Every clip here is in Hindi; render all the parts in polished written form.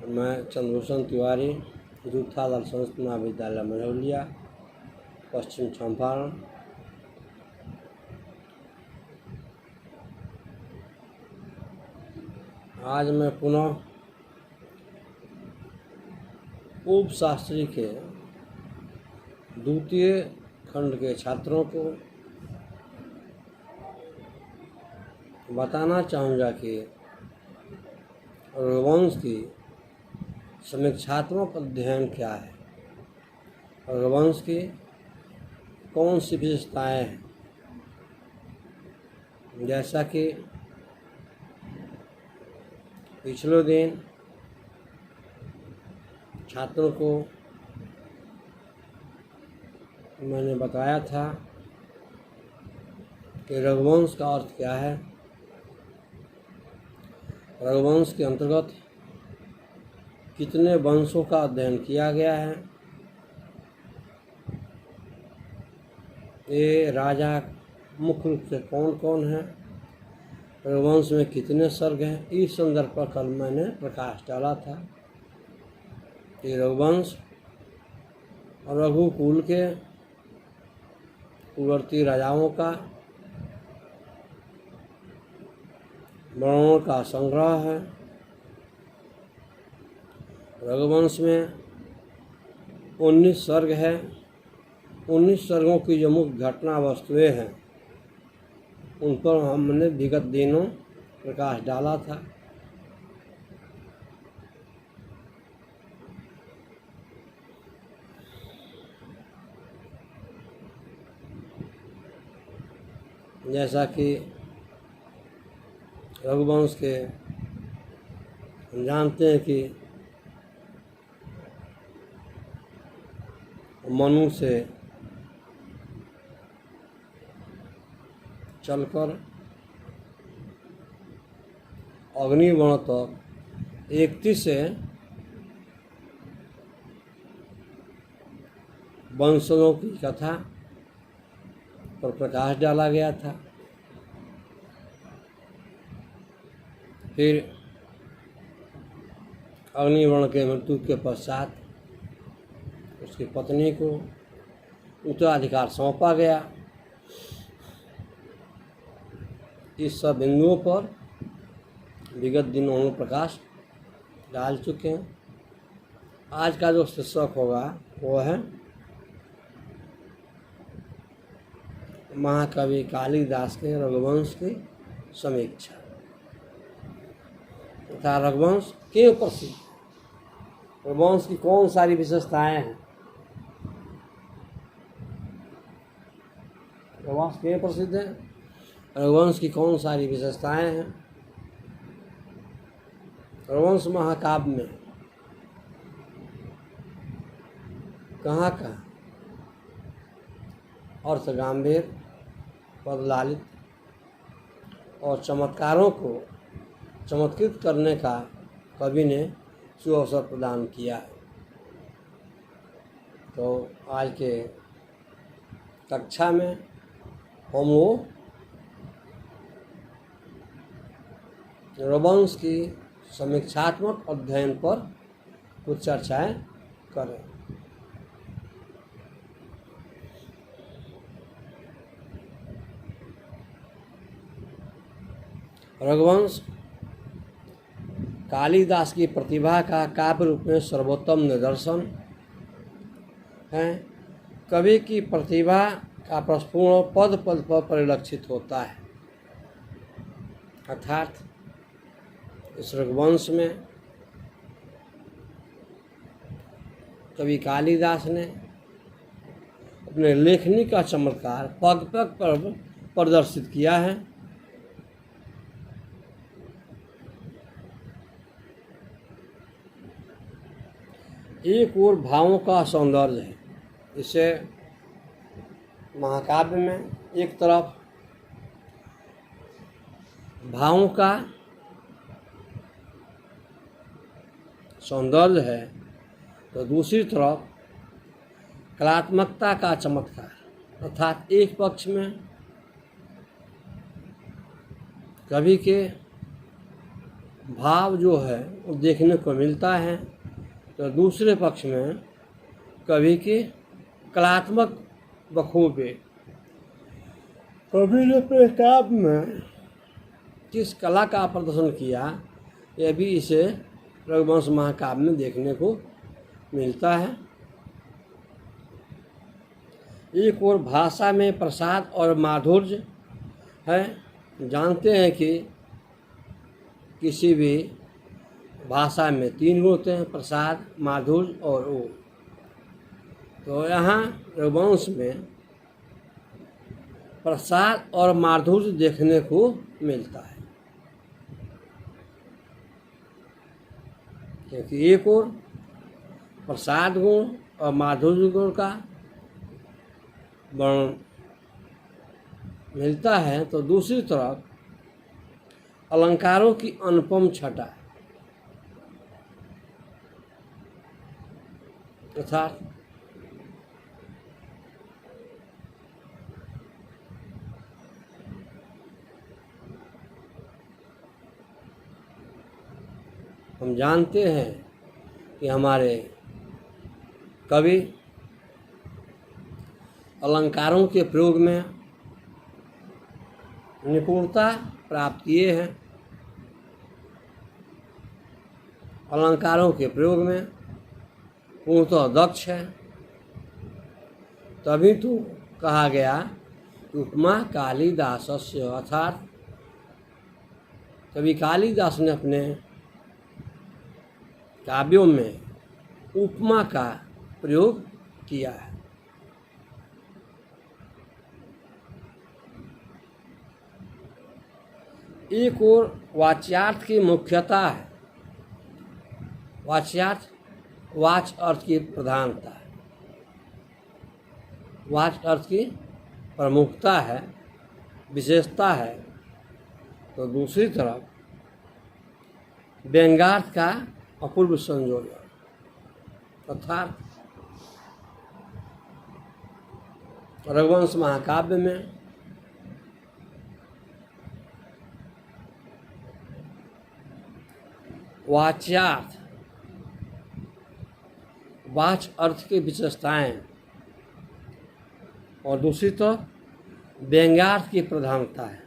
मैं चंद्रभूषण तिवारी, दूथा दल संस्कृत महाविद्यालय मझौलिया, पश्चिम चंपारण। आज मैं पुनः उप शास्त्री के द्वितीय खंड के छात्रों को बताना चाहूँगा कि रघुवंश की समीक्षात्मक अध्ययन क्या है, रघुवंश की कौन सी विशेषताएं हैं। जैसा कि पिछले दिन छात्रों को मैंने बताया था कि रघुवंश का अर्थ क्या है। रघुवंश के अंतर्गत कितने वंशों का अध्ययन किया गया है, ये राजा मुख्य रूप से कौन कौन है, रघुवंश में कितने सर्ग हैं, इस संदर्भ पर कल मैंने प्रकाश डाला था कि रघुवंश और रघुकुल के पूर्ववर्ती राजाओं का वर्णनों का संग्रह है। रघुवंश में 19 सर्ग है। 19 सर्गों की जो मुख्य घटना वस्तुएं हैं उन पर हमने विगत दिनों प्रकाश डाला था। जैसा कि रघुवंश के हम जानते हैं कि मनु से चलकर अग्निवर्ण तक 31 से वंशजों की कथा पर प्रकाश डाला गया था। फिर अग्निवर्ण के मृत्यु के पश्चात उसकी पत्नी को उत्तराधिकार सौंपा गया। इस सब बिंदुओं पर विगत दिनों में प्रकाश डाल चुके हैं। आज का जो शीर्षक होगा वो है महाकवि कालिदास के रघुवंश की समीक्षा तथा रघुवंश क्यों प्रसिद्ध, रघुवंश की कौन सारी विशेषताएं हैं, रघुवंश क्यों प्रसिद्ध है, रघुवंश की कौन सारी विशेषताएं हैं। रघुवंश महाकाव्य में कहाँ कहाँ अर्थ गंभीर, पदलालित और चमत्कारों को चमत्कृत करने का कवि ने सुअवसर प्रदान किया है। तो आज के कक्षा में हम वो रघुवंश की समीक्षात्मक अध्ययन पर कुछ चर्चाएं करें। रघुवंश कालिदास की प्रतिभा का काव्य रूप में सर्वोत्तम निदर्शन है। कवि की प्रतिभा का प्रस्फुरण पद पद पर परिलक्षित होता है। अर्थात इस रघुवंश में कवि कालिदास ने अपने लेखनी का चमत्कार पग पग पर प्रदर्शित किया है। एक और भावों का सौंदर्य है। इसे महाकाव्य में एक तरफ भावों का सौंदर्य है तो दूसरी तरफ कलात्मकता का चमत्कार, अर्थात एक पक्ष में कवि के भाव जो है वो देखने को मिलता है, तो दूसरे पक्ष में कवि की कलात्मक बखूबी, कवि ने अपने काव्य में किस कला का प्रदर्शन किया, यह भी इसे रघुवंश महाकाव्य में देखने को मिलता है। एक और भाषा में प्रसाद और माधुर्य है। जानते हैं कि किसी भी भाषा में 3 गुण होते हैं, प्रसाद, माधुर्य और ओज। तो यहाँ रघुवंश में प्रसाद और माधुर्य देखने को मिलता है, क्योंकि एक और प्रसाद गुण और माधुर्य गुण का वर्णन मिलता है, तो दूसरी तरफ अलंकारों की अनुपम छटा, अर्थात हम जानते हैं कि हमारे कवि अलंकारों के प्रयोग में निपुणता प्राप्त किए हैं। अलंकारों के प्रयोग में पूर्णतः दक्ष है, तभी तो कहा गया कि उपमा कालिदासस्य, अर्थात कवि कालिदास ने अपने काव्यों में उपमा का प्रयोग किया है। एक और वाच्यार्थ की मुख्यता है, वाच्यार्थ वाच अर्थ की प्रधानता है, वाच अर्थ की प्रमुखता है, विशेषता है। तो दूसरी तरफ व्यंग्यार्थ का अपूर्व संयोजन, अर्थात रघुवंश महाकाव्य में वाच्यार्थ, वाच अर्थ की विशेषताएं और दूसरी तरफ व्यंग्यार्थ की प्रधानता है।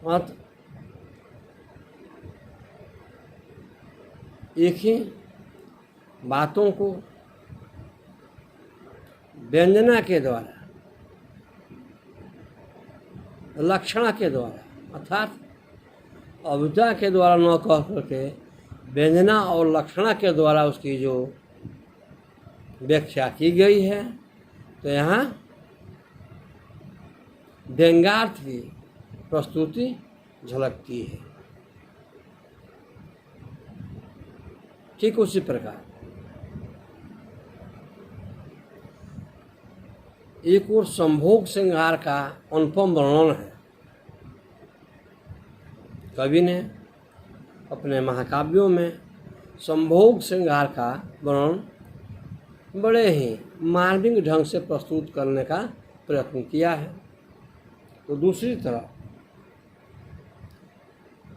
मत एक ही बातों को व्यंजना के द्वारा, लक्षणा के द्वारा, अर्थात अभिधा के द्वारा न कह करके व्यंजना और लक्षणा के द्वारा उसकी जो व्याख्या की गई है, तो यहाँ व्यंग्यार्थ की प्रस्तुति झलकती है। ठीक उसी प्रकार एक और संभोग श्रृंगार का अनुपम वर्णन है। कवि ने अपने महाकाव्यों में संभोग श्रृंगार का वर्णन बड़े ही मार्मिक ढंग से प्रस्तुत करने का प्रयत्न किया है। तो दूसरी तरफ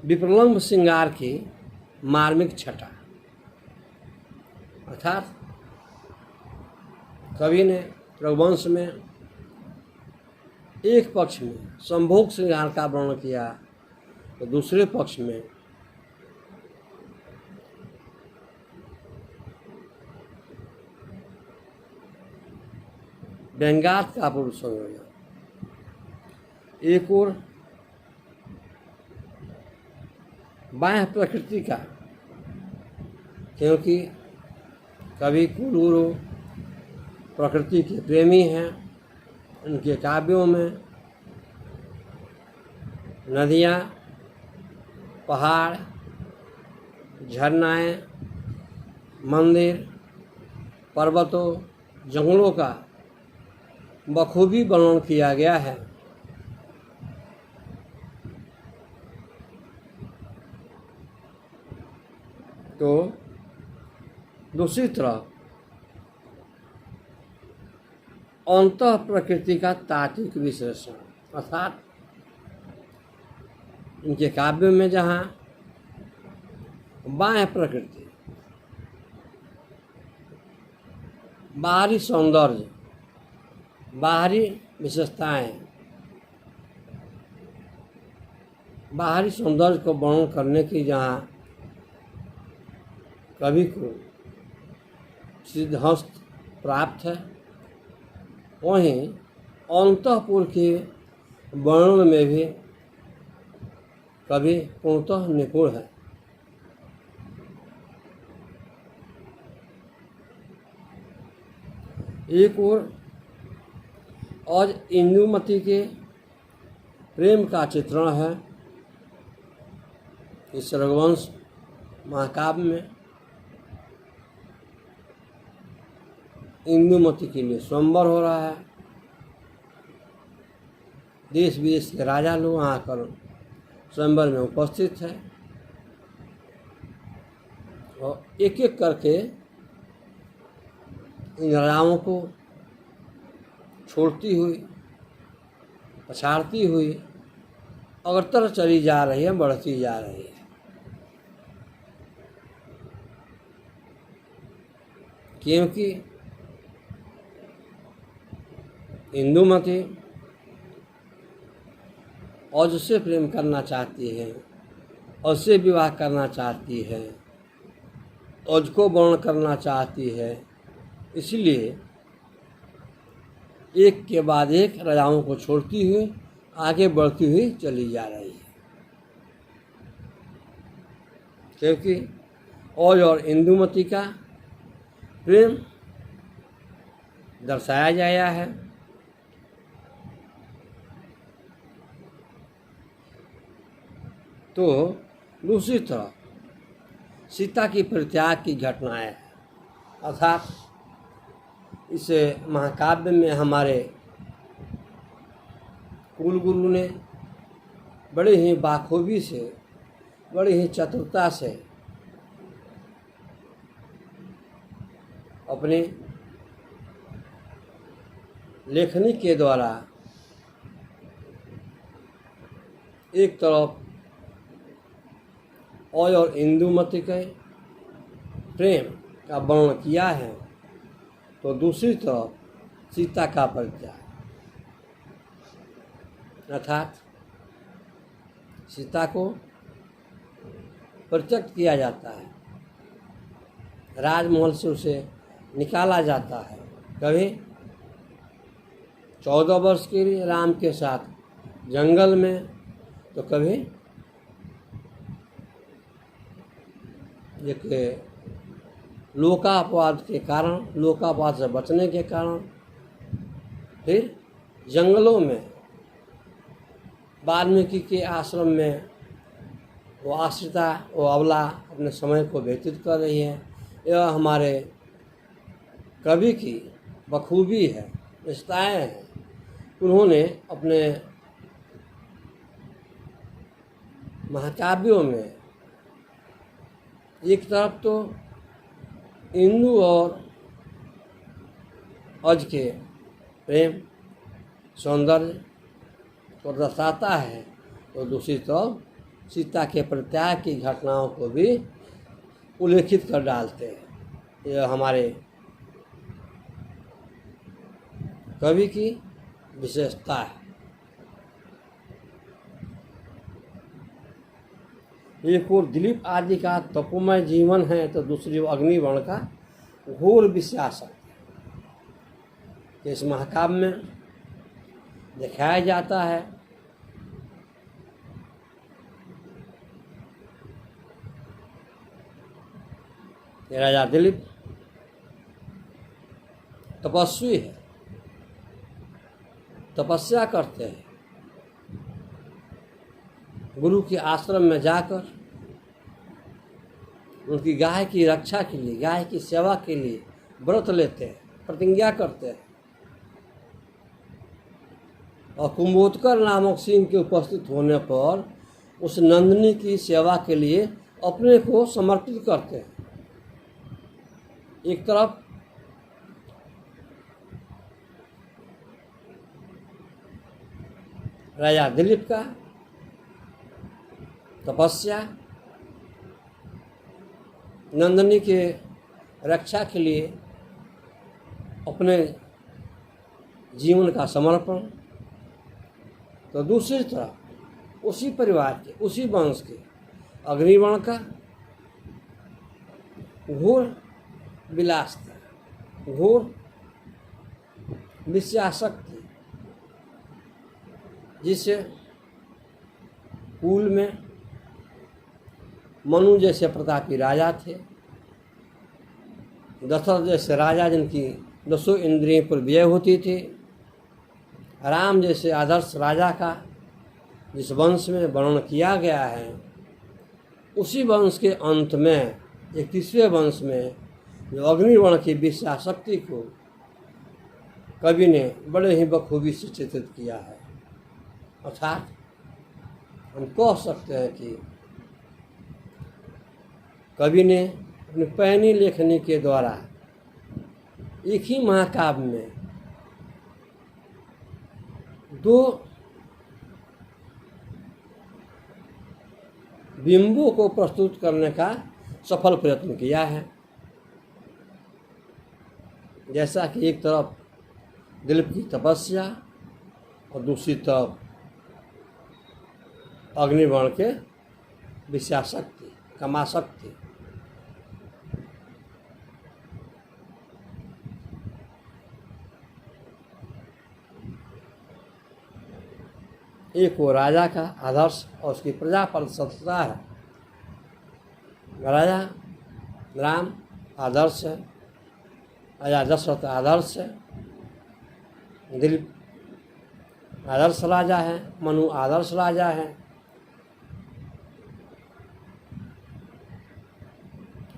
विप्रलंभ श्रृंगार की मार्मिक छटा, अर्थात कवि ने रघुवंश में एक पक्ष में संभोग श्रृंगार का वर्णन किया, तो दूसरे पक्ष में व्यंग्यार्थ का अपूर्व संयोजन। एक और बाह्य प्रकृति का, क्योंकि कवि कुलगुरु प्रकृति के प्रेमी हैं। उनके काव्यों में नदियाँ, पहाड़, झरनाएँ, मंदिर, पर्वतों, जंगलों का बखूबी वर्णन किया गया है। तो दूसरी तरफ अंतः प्रकृति का तात्विक विश्लेषण, अर्थात इनके काव्य में जहाँ बाह्य प्रकृति, बाहरी सौंदर्य, बाहरी विशेषताएं, बाहरी सौंदर्य को वर्णन करने की जहाँ कवि को सिद्धहस्त प्राप्त है, वहीं अंतःपुर के वर्णन में भी कवि पूर्णतः निपुण है। एक ओर आज इंदुमती के प्रेम का चित्रण है इस रघुवंश महाकाव्य में। इंदुमती के लिए स्वयंवर हो रहा है, देश विदेश के राजा लोग आकर स्वयंवर में उपस्थित है और एक एक करके इन राजाओं को छोड़ती हुई, पछाड़ती हुई अग्रतर चली जा रही है, बढ़ती जा रही है। क्योंकि इंदुमती औज से प्रेम करना चाहती है, औज से विवाह करना चाहती है, औज को वर्ण करना चाहती है, इसलिए एक के बाद एक राजाओं को छोड़ती हुई आगे बढ़ती हुई चली जा रही है। क्योंकि औज और इंदुमती का प्रेम दर्शाया गया है। तो दूसरी तरफ सीता की परित्याग की घटनाएं हैं, अर्थात इस महाकाव्य में हमारे कुलगुरु ने बड़े ही बाखूबी से, बड़ी ही चतुरता से अपनी लेखनी के द्वारा एक तरफ औज और इंदुमती के प्रेम का वर्णन किया है, तो दूसरी तरफ सीता का परित्याग, अर्थात सीता को परित्यक्त किया जाता है, राजमहल से उसे निकाला जाता है। कभी 14 वर्ष के लिए राम के साथ जंगल में, तो कभी एक लोकापवाद के कारण, लोकापवाद से बचने के कारण फिर जंगलों में वाल्मीकि के आश्रम में वो आश्रिता, वो अबला अपने समय को व्यतीत कर रही है। यह हमारे कवि की बखूबी है, विशेषताएँ हैं। उन्होंने अपने महाकाव्यों में एक तरफ तो इंदु और औज के प्रेम सौंदर्य को दर्शाता है, तो दूसरी तरफ सीता के परित्याग की घटनाओं को भी उल्लेखित कर डालते हैं। यह हमारे कवि की विशेषता है। एक और दिलीप आदि का तपोमय जीवन है, तो दूसरी ओर अग्निवर्ण का घोर विश्वास इस महाकाव्य में दिखाया जाता है। राजा दिलीप तपस्वी है, तपस्या करते हैं, गुरु के आश्रम में जाकर उनकी गाय की रक्षा के लिए, गाय की सेवा के लिए व्रत लेते हैं, प्रतिज्ञा करते हैं और कुंभोत्कर नामक सिंह के उपस्थित होने पर उस नंदिनी की सेवा के लिए अपने को समर्पित करते हैं। एक तरफ राजा दिलीप का तपस्या, नंदिनी के रक्षा के लिए अपने जीवन का समर्पण, तो दूसरी तरफ उसी परिवार के, उसी वंश के अग्निवर्ण का घोर विलासता, घोर विषयासक्ति, जिससे कुल में मनु जैसे प्रतापी राजा थे, दशरथ जैसे राजा जिनकी 10 इंद्रियों पर विजय होती थी, राम जैसे आदर्श राजा का जिस वंश में वर्णन किया गया है, उसी वंश के अंत में 31वें वंश में जो अग्निवर्ण की विषयासक्ति को कवि ने बड़े ही बखूबी से चित्रित किया है। अर्थात हम कह सकते हैं कि कवि ने अपनी पैनी लेखनी के द्वारा एक ही महाकाव्य में 2 बिंबों को प्रस्तुत करने का सफल प्रयत्न किया है। जैसा कि एक तरफ दिलीप की तपस्या और दूसरी तरफ अग्निवर्ण के विषयासक्ति, कामासक्ति। एक वो राजा का आदर्श और उसकी प्रजा पर सत्ता है। राजा राम आदर्श है, राजा दशरथ आदर्श है, दिलीप आदर्श राजा है, मनु आदर्श राजा है,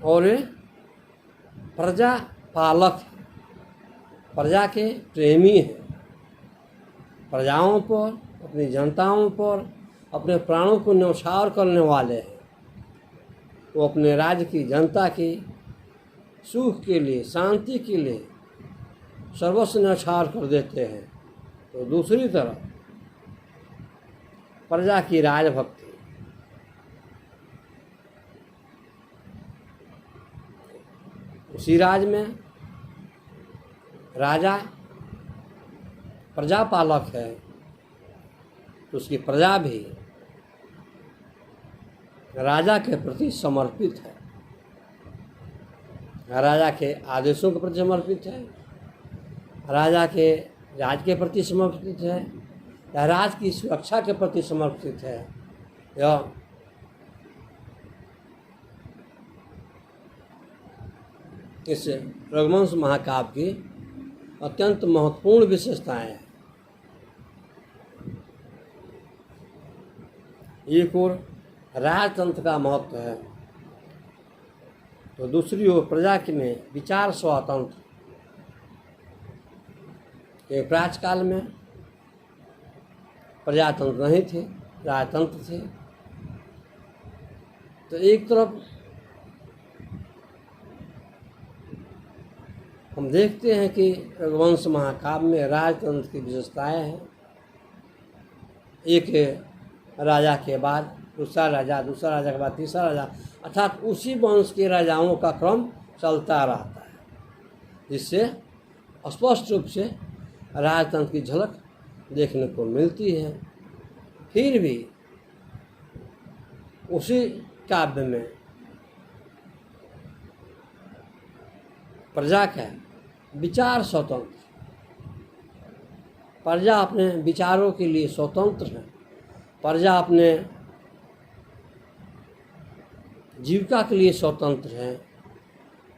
और प्रजा पालक है, प्रजा के प्रेमी हैं, प्रजाओं पर, अपनी जनताओं पर अपने प्राणों को न्यौछावर करने वाले हैं। वो अपने राज्य की जनता की सुख के लिए, शांति के लिए सर्वस्व न्यौछावर कर देते हैं। तो दूसरी तरफ प्रजा की राजभक्ति, उसी राज्य में राजा प्रजापालक है, तो उसकी प्रजा भी राजा के प्रति समर्पित है, राजा के आदेशों के प्रति समर्पित है, राजा के राज के प्रति समर्पित है, या राज की सुरक्षा के प्रति समर्पित है। यह इस रघुवंश महाकाव्य की अत्यंत महत्वपूर्ण विशेषताएं हैं। एक ओर राजतंत्र का महत्व है, तो दूसरी ओर प्रजा के में विचार स्वातंत्र। प्राचीन में प्रजातंत्र नहीं थे, राजतंत्र थे। तो एक तरफ हम देखते हैं कि रघुवंश महाकाव्य में राजतंत्र की विशेषताएं हैं। एक राजा के बाद दूसरा राजा, दूसरा राजा के बाद तीसरा राजा, अर्थात उसी वंश के राजाओं का क्रम चलता रहता है, जिससे स्पष्ट रूप से राजतंत्र की झलक देखने को मिलती है। फिर भी उसी काव्य में प्रजा का विचार स्वतंत्र, प्रजा अपने विचारों के लिए स्वतंत्र है, प्रजा अपने जीविका के लिए स्वतंत्र है,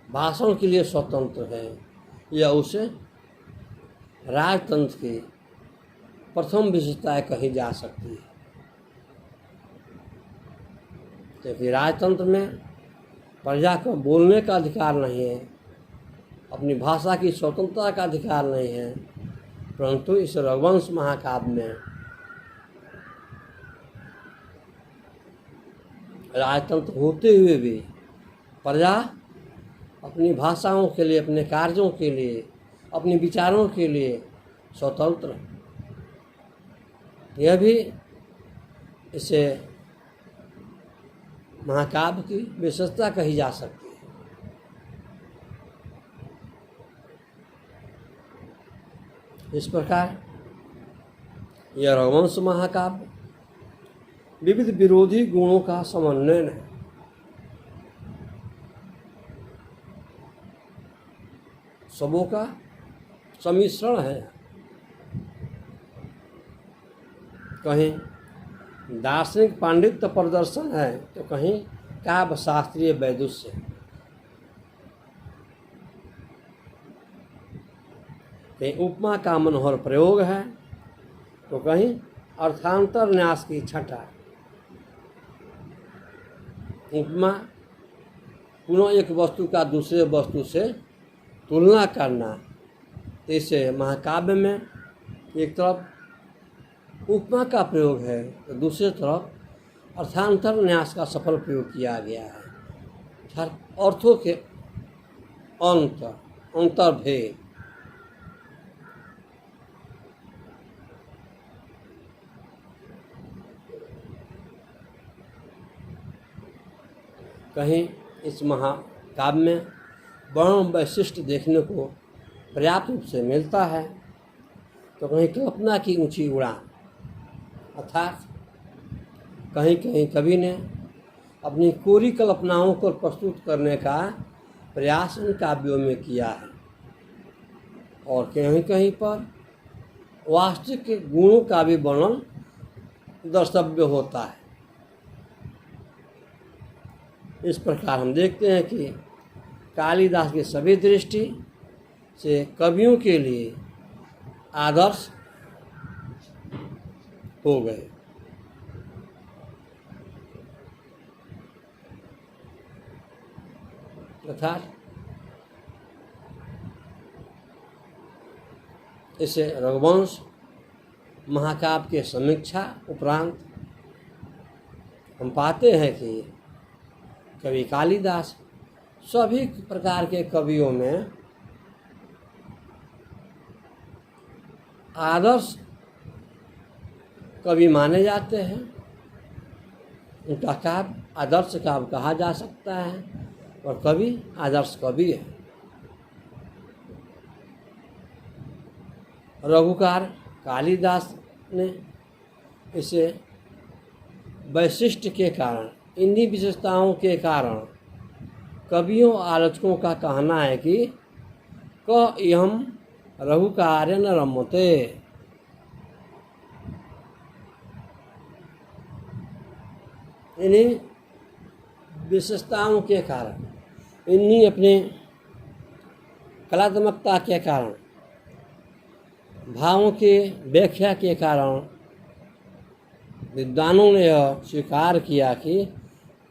भाषण के लिए स्वतंत्र है। यह उसे राजतंत्र की प्रथम विशेषता कही जा सकती है, क्योंकि राजतंत्र में प्रजा को बोलने का अधिकार नहीं है, अपनी भाषा की स्वतंत्रता का अधिकार नहीं है। परंतु इस रघुवंश महाकाव्य में राजतंत्र होते हुए भी प्रजा अपनी भाषाओं के लिए, अपने कार्यों के लिए, अपने विचारों के लिए स्वतंत्र है। यह भी इसे महाकाव्य की विशेषता कही जा सकती है। इस प्रकार यह रघुवंश महाकाव्य विविध विरोधी गुणों का समन्वय है। सबों का सम्मिश्रण है। कहीं दार्शनिक पांडित्य प्रदर्शन है तो कहीं काव्य शास्त्रीय वैदुष्य, कहीं उपमा का मनोहर प्रयोग है तो कहीं अर्थांतर न्यास की छटा। उपमा पुनः एक वस्तु का दूसरे वस्तु से तुलना करना। इसे महाकाव्य में एक तरफ उपमा का प्रयोग है तो दूसरी तरफ अर्थांतर न्यास का सफल प्रयोग किया गया है। अर्थों के अंतर्भेद। कहीं इस महाकाव्य में वर्ण वैशिष्ट देखने को पर्याप्त रूप से मिलता है तो कहीं कल्पना की ऊंची उड़ान, अर्थात कहीं कहीं कवि ने अपनी कोरी कल्पनाओं को प्रस्तुत करने का प्रयास इन काव्यों में किया है और कहीं कहीं पर वास्तविक के गुणों का भी वर्णन दर्शव्य होता है। इस प्रकार हम देखते हैं कि कालिदास की सभी दृष्टि से कवियों के लिए आदर्श हो गए। अर्थात इसे रघुवंश महाकाव्य के समीक्षा उपरांत हम पाते हैं कि कवि कालिदास सभी प्रकार के कवियों में आदर्श कवि माने जाते हैं। उनका काव्य आदर्श काव्य कहा जा सकता है और कवि आदर्श कवि है। रघुकार कालिदास ने इसे वैशिष्ट के कारण, इन्हीं विशेषताओं के कारण कवियों आलोचकों का कहना है कि क इहम रघुकार्य न रमते। इन्हीं विशेषताओं के कारण, इन्हीं अपने कलात्मकता के कारण, भावों के व्याख्या के कारण विद्वानों ने यह स्वीकार किया कि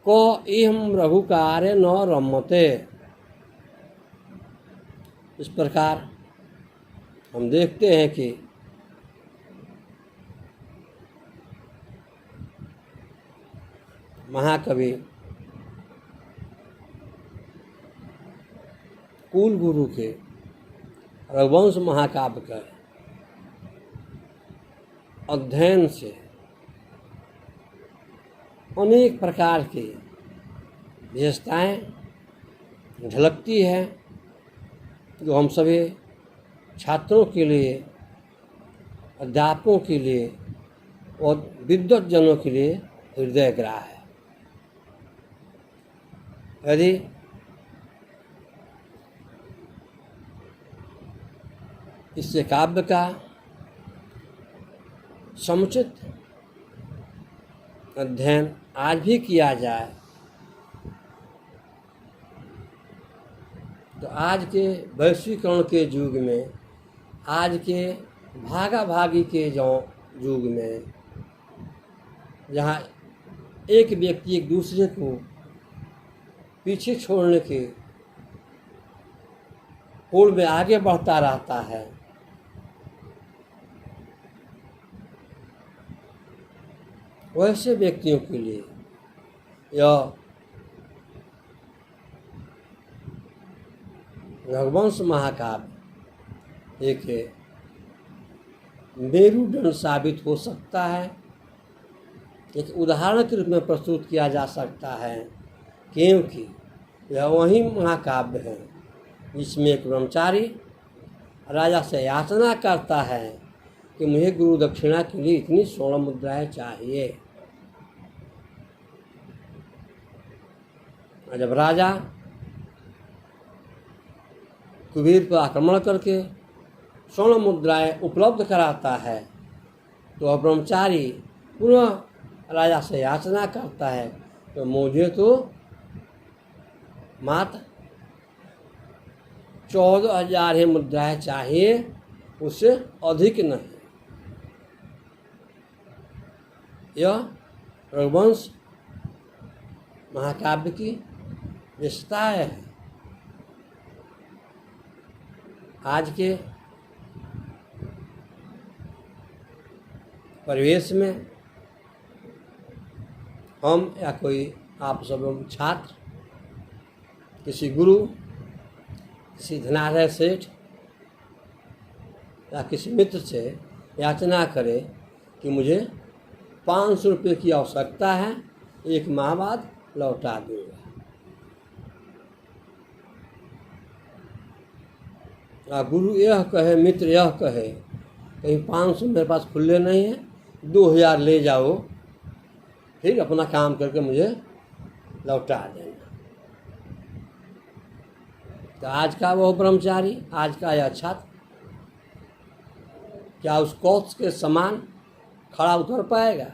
को इहम रघुकार्य न रमते। इस प्रकार हम देखते हैं कि महाकवि कुल गुरु के रघुवंश महाकाव्य का अध्ययन से अनेक प्रकार की विशेषताएं झलकती है जो हम सभी छात्रों के लिए, अध्यापकों के लिए और विद्वत जनों के लिए हृदय ग्राह है। यदि इससे काव्य का समुचित अध्ययन आज भी किया जाए तो आज के वैश्वीकरण के युग में, आज के भागा भागी के युग में, जहाँ एक व्यक्ति एक दूसरे को पीछे छोड़ने के होड़ में आगे बढ़ता रहता है, वैसे व्यक्तियों के लिए यह रघुवंश महाकाव्य एक मेरुदंड साबित हो सकता है। एक उदाहरण के रूप में प्रस्तुत किया जा सकता है, क्योंकि यह वही महाकाव्य है जिसमें एक ब्रह्मचारी राजा से याचना करता है कि मुझे गुरु दक्षिणा के लिए इतनी स्वर्ण मुद्राएं चाहिए। और जब राजा कुबेर पर आक्रमण करके स्वर्ण मुद्राएं उपलब्ध कराता है तो वह ब्रह्मचारी पुनः राजा से याचना करता है तो मुझे तो मात्र 14,000 ही मुद्राएं चाहिए, उससे अधिक नहीं। यह रघुवंश महाकाव्य की विशेषता है। आज के परिवेश में हम या कोई आप सब छात्र किसी गुरु, किसी धनाढ़य सेठ या किसी मित्र से याचना करे कि मुझे 500 रुपये की आवश्यकता है, 1 माह बाद लौटा दूंगा। गुरु यह कहे, मित्र यह कहे कहीं 500 मेरे पास खुले नहीं है, 2,000 ले जाओ, फिर अपना काम करके मुझे लौटा देना। तो आज का वह ब्रह्मचारी, आज का यह छात्र क्या उस कौत्स के समान खड़ा उतर पाएगा?